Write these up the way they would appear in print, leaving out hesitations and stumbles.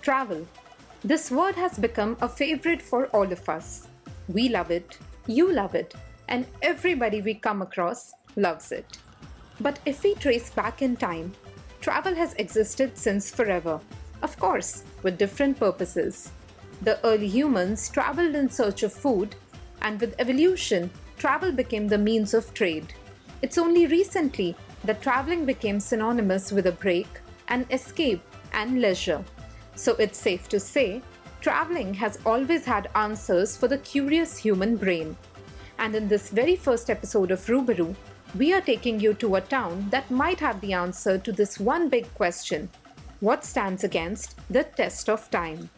Travel. This word has become a favorite for all of us. We love it, you love it, and everybody we come across loves it. But if we trace back in time, travel has existed since forever, of course, with different purposes. The early humans traveled in search of food, and with evolution, travel became the means of trade. It's only recently that traveling became synonymous with a break, an escape, and leisure. So it's safe to say, traveling has always had answers for the curious human brain. And in this very first episode of Roohbaru, we are taking you to a town that might have the answer to this one big question: what stands against the test of time?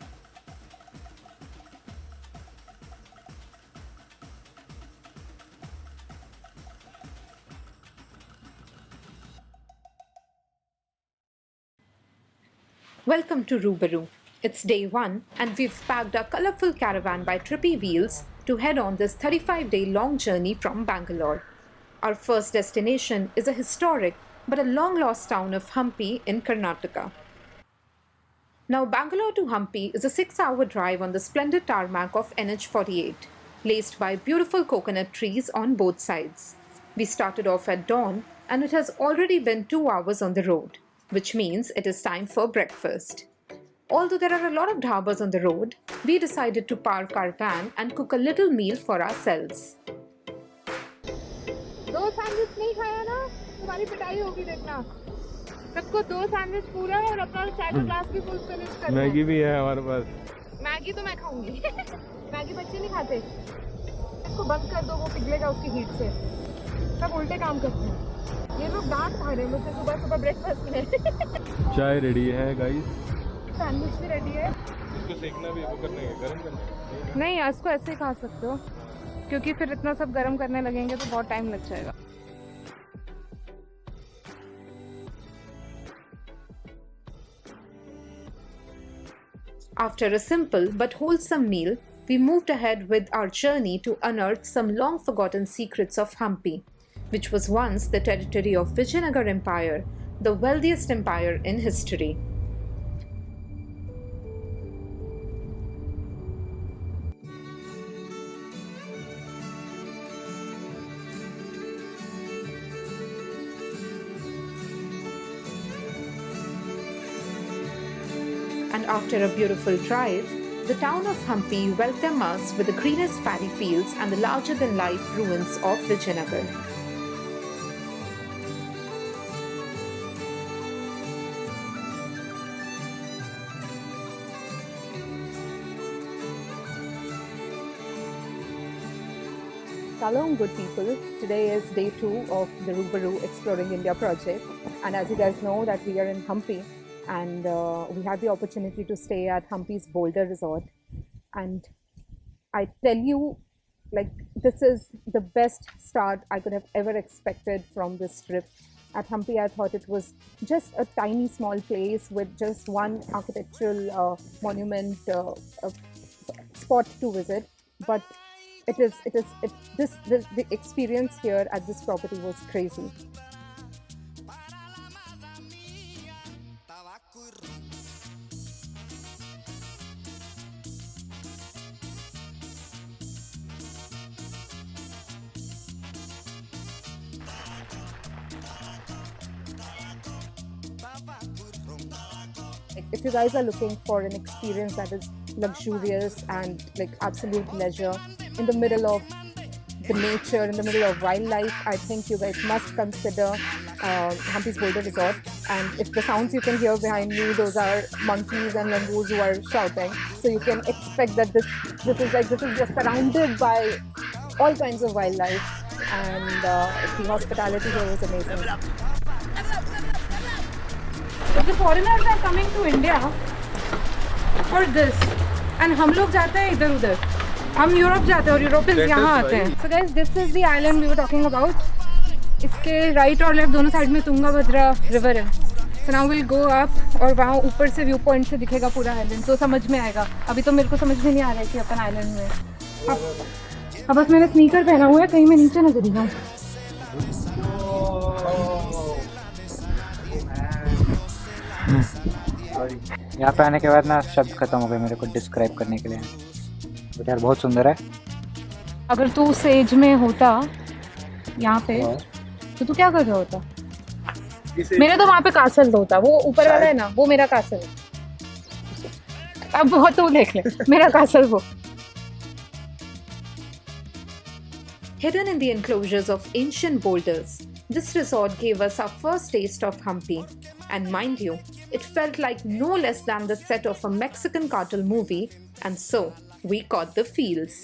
Welcome to Roohbaru. It's day 1 and we've packed our colourful caravan by trippy wheels to head on this 35-day long journey from Bangalore. Our first destination is a historic but a long-lost town of Hampi in Karnataka. Now, Bangalore to Hampi is a 6-hour drive on the splendid tarmac of NH48, laced by beautiful coconut trees on both sides. We started off at dawn and it has already been 2 hours on the road, which means it is time for breakfast. Although there are a lot of dhabas on the road, we decided to park our van and cook a little meal for ourselves. दो sandwich नहीं खाया ना, तुम्हारी पिटाई होगी देखना। सबको 2 sandwich पूरा और अपना चाय ग्लास भी फुल फिनिश करना। मैगी भी है हमारे पास। मैगी तो मैं खाऊंगी। मैगी बच्चे नहीं खाते। इसको बंद कर दो, वो पिघलेगा उसकी हीट से। सब उल्टे काम करते हैं। ये लोग डांट खा रहे हैं मुझसे सुबह सुबह ब्रेकफास्ट में। चाय रेडी है गाइस। सैंडविच भी रेडी है। इसको सेकना भी, वो करना है, गरम करना है। नहीं, इसको ऐसे ही खा सकते हो, क्योंकि फिर इतना सब गरम करने लगेंगे तो बहुत टाइम लग जाएगा। After a simple but wholesome meal, we moved ahead with our journey to unearth some long-forgotten secrets of Hampi, which was once the territory of Vijayanagar Empire, the wealthiest empire in history. And after a beautiful drive, the town of Hampi welcomed us with the greenest paddy fields and the larger-than-life ruins of Vijayanagar. Shalom, good people. Today is day 2 of the Roohbaru Exploring India project, and as you guys know that we are in Hampi. And we had the opportunity to stay at Hampi's Boulder Resort. And I tell you, like, this is the best start I could have ever expected from this trip. At Hampi, I thought it was just a tiny small place with just one architectural monument spot to visit. But the experience here at this property was crazy. If you guys are looking for an experience that is luxurious and like absolute leisure in the middle of the nature, in the middle of wildlife, I think you guys must consider Hampi's Boulder Resort. And if the sounds you can hear behind me, those are monkeys and langurs who are shouting. So you can expect that this is just surrounded by all kinds of wildlife, and the hospitality here was amazing. The foreigners are coming to India for this, and हम लोग जाते हैं इधर उधर, हम Europe जाते हैं और यूरोपियंस यहाँ आते हैं. So guys, this is the island we were talking about. इसके राइट और लेफ्ट दोनों साइड में तुंगाभद्रा रिवर है. So now we'll go up और वहाँ ऊपर से व्यू पॉइंट से दिखेगा पूरा आइलैंड, तो समझ में आएगा. अभी तो मेरे को समझ में नहीं आ रहा है कि अपन आइलैंड में. अब बस मैंने स्नीकर पहना हुआ है, कहीं मैं नीचे ना गिरी जाऊँ. सॉरी। यहाँ पे आने के बाद ना शब्द खत्म हो गए मेरे को डिस्क्राइब करने के लिए। तो यार बहुत सुंदर है। अगर तू उस एज में होता यहाँ पे तो तू क्या कर रहा होता? मेरा तो वहाँ पे कासल होता, वो ऊपर वाला है ना, वो मेरा कासल है। अब बहुत तू देख ले, मेरा कासल वो। Hidden in the enclosures of ancient boulders, this resort gave us our first taste of Hampi. And mind you, it felt like no less than the set of a Mexican cartel movie, and so we caught the feels.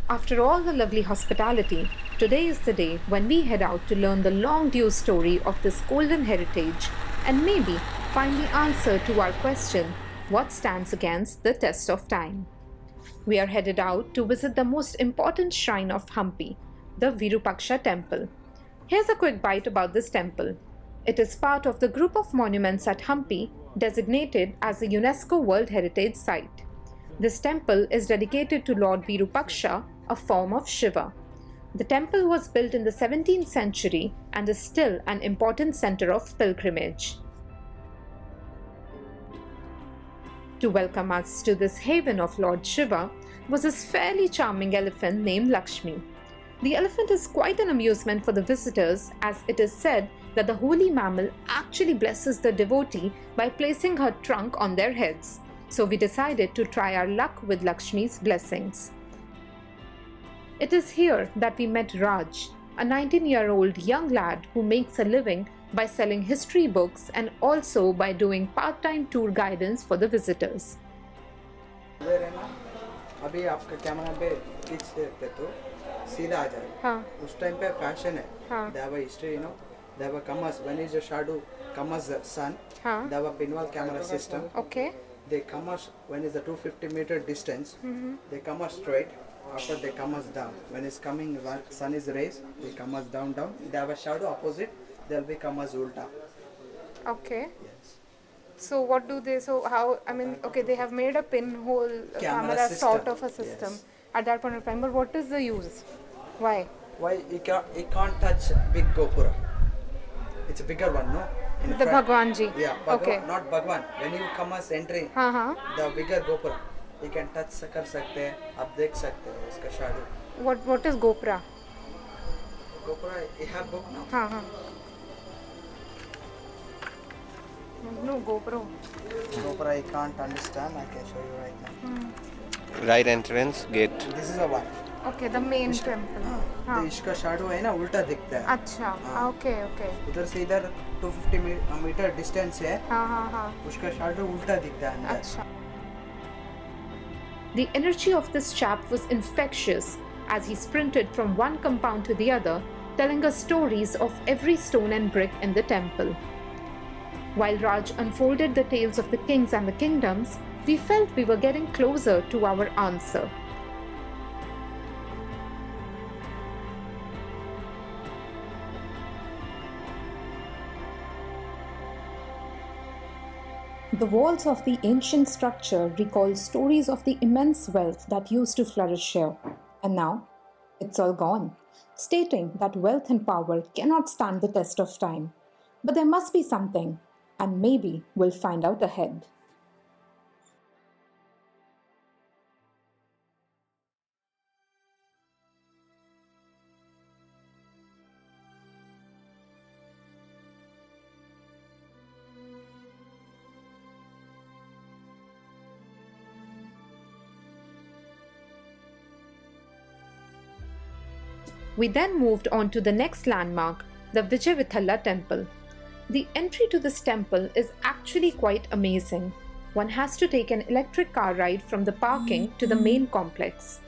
After all the lovely hospitality, today is the day when we head out to learn the long due story of this golden heritage and maybe find the answer to our question, what stands against the test of time? We are headed out to visit the most important shrine of Hampi, the Virupaksha Temple. Here's a quick bite about this temple. It is part of the group of monuments at Hampi designated as a UNESCO World Heritage Site. This temple is dedicated to Lord Virupaksha, a form of Shiva. The temple was built in the 17th century and is still an important center of pilgrimage. To welcome us to this haven of Lord Shiva was this fairly charming elephant named Lakshmi. The elephant is quite an amusement for the visitors, as it is said that the holy mammal actually blesses the devotee by placing her trunk on their heads. So we decided to try our luck with Lakshmi's blessings. It is here that we met Raj, a 19-year-old young lad who makes a living by selling history books and also by doing part-time tour guidance for the visitors. अभी आपका camera पे पीछे पे तो सीधा आ जाए। हाँ. उस टाइम पे फैशन है। हाँ. They have a history, you know. They have a cameras. When is the shadow comes the sun. हाँ. They have a pinwheel camera system. Okay. They come us when is the 250-meter distance. They come us straight. After they come us down. When it's coming, when sun is raised, they come us down. They have a shadow opposite. They'll become as ulta. Okay. Yes. So what do they? So how? I mean, okay, they have made a pinhole camera system. sort of a system Yes. at that point of time. But what is the use? Why? Why you can't touch big Gopura? It's a bigger one, no? In The front. Bhagwan Ji. Yeah, Bhagwan, Okay. not Bhagwan. When you come as entry, हाँ. the bigger Gopura, you can touch कर सकते हैं, आप देख सकते हैं उसका shadow. What is Gopra? Gopura, you have book now? हाँ. No, GoPro. Gopura, you can't understand. I can show you right now. Right entrance gate. This is a one. Okay, the main temple. तो हाँ. इसका shadow है ना उल्टा दिखता है. अच्छा. Okay. उधर से इधर 250 मीटर डिस्टेंस है. हाँ. उसका shadow उल्टा दिखता है अंदर. अच्छा. The energy of this chap was infectious as he sprinted from one compound to the other, telling us stories of every stone and brick in the temple. While Raj unfolded the tales of the kings and the kingdoms, we felt we were getting closer to our answer. The walls of the ancient structure recall stories of the immense wealth that used to flourish here. And now, it's all gone, stating that wealth and power cannot stand the test of time. But there must be something, and maybe we'll find out ahead. We then moved on to the next landmark, the Vijaya Temple. The entry to this temple is actually quite amazing. One has to take an electric car ride from the parking to the main complex.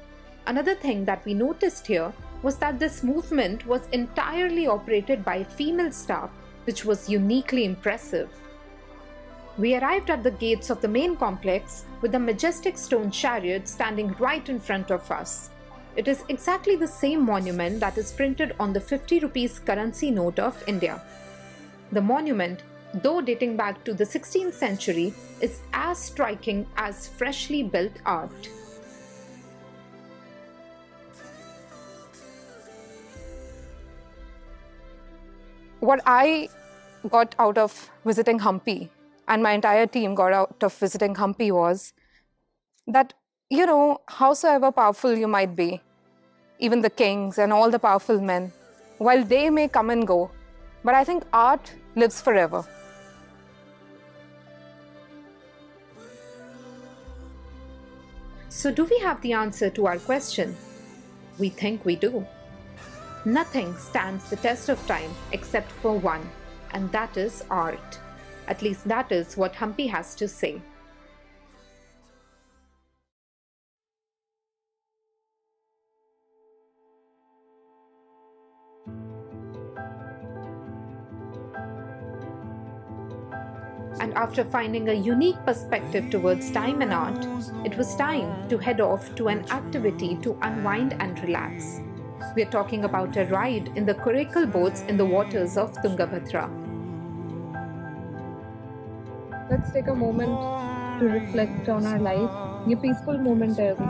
Another thing that we noticed here was that this movement was entirely operated by female staff, which was uniquely impressive. We arrived at the gates of the main complex with a majestic stone chariot standing right in front of us. It is exactly the same monument that is printed on the 50 rupees currency note of India. The monument, though dating back to the 16th century, is as striking as freshly built art. what I got out of visiting Hampi, and my entire team got out of visiting Hampi, was that, you know, howsoever powerful you might be, even the kings and all the powerful men, while they may come and go, but I think art lives forever. So, do we have the answer to our question? We think we do. Nothing stands the test of time except for one, and that is art. At least that is what Hampi has to say. And after finding a unique perspective towards time and art, it was time to head off to an activity to unwind and relax. We are talking about a ride in the curricle boats in the waters of Tungabhadra. Let's take a moment to reflect on our life. ये peaceful moment है अभी.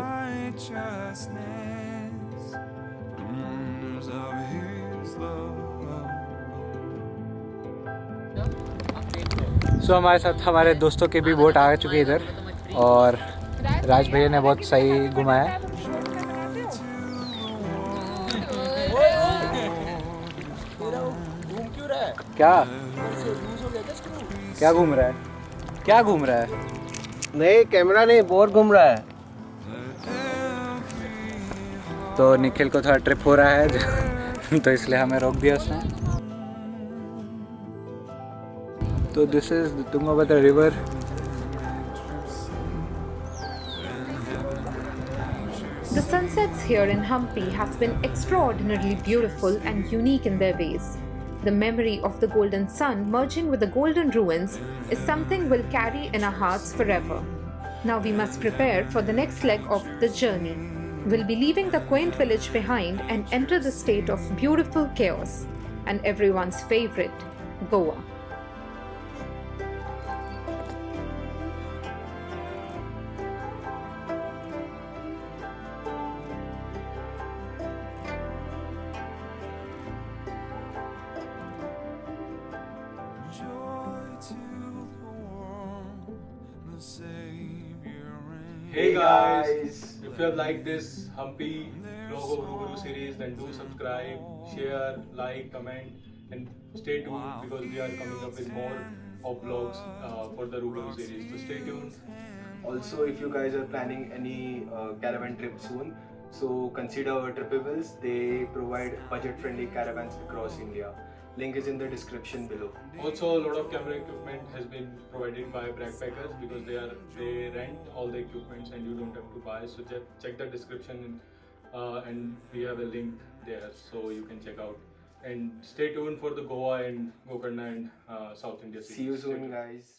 सो हमारे साथ हमारे दोस्तों के भी boat आ चुके हैं इधर, और राज भैया ने बहुत सही घुमाया। क्या क्या घूम रहा है? क्या घूम रहा है? नहीं, कैमरा नहीं, बोर घूम रहा है। तो निखिल को थोड़ा ट्रिप हो रहा है तो इसलिए हमें रोक दिया उसने। तो this is the Tungabhadra river. The sunsets here in Hampi have been extraordinarily beautiful and unique in their ways. The memory of the golden sun merging with the golden ruins is something we'll carry in our hearts forever. Now we must prepare for the next leg of the journey. We'll be leaving the quaint village behind and enter the state of beautiful chaos and everyone's favorite, Goa. Hey guys, if you have liked this Hampi logo Roohbaru series, then do subscribe, share, like, comment, and stay tuned because we are coming up with more of vlogs for the Roohbaru series. So stay tuned. Also, if you guys are planning any caravan trip soon, so consider Tripables. They provide budget-friendly caravans across India. Link is in the description below. Also, a lot of camera equipment has been provided by backpackers because they rent all the equipments and you don't have to buy. So check the description and we have a link there so you can check out. And stay tuned for the Goa and Gokarna and South India series. See you soon, guys.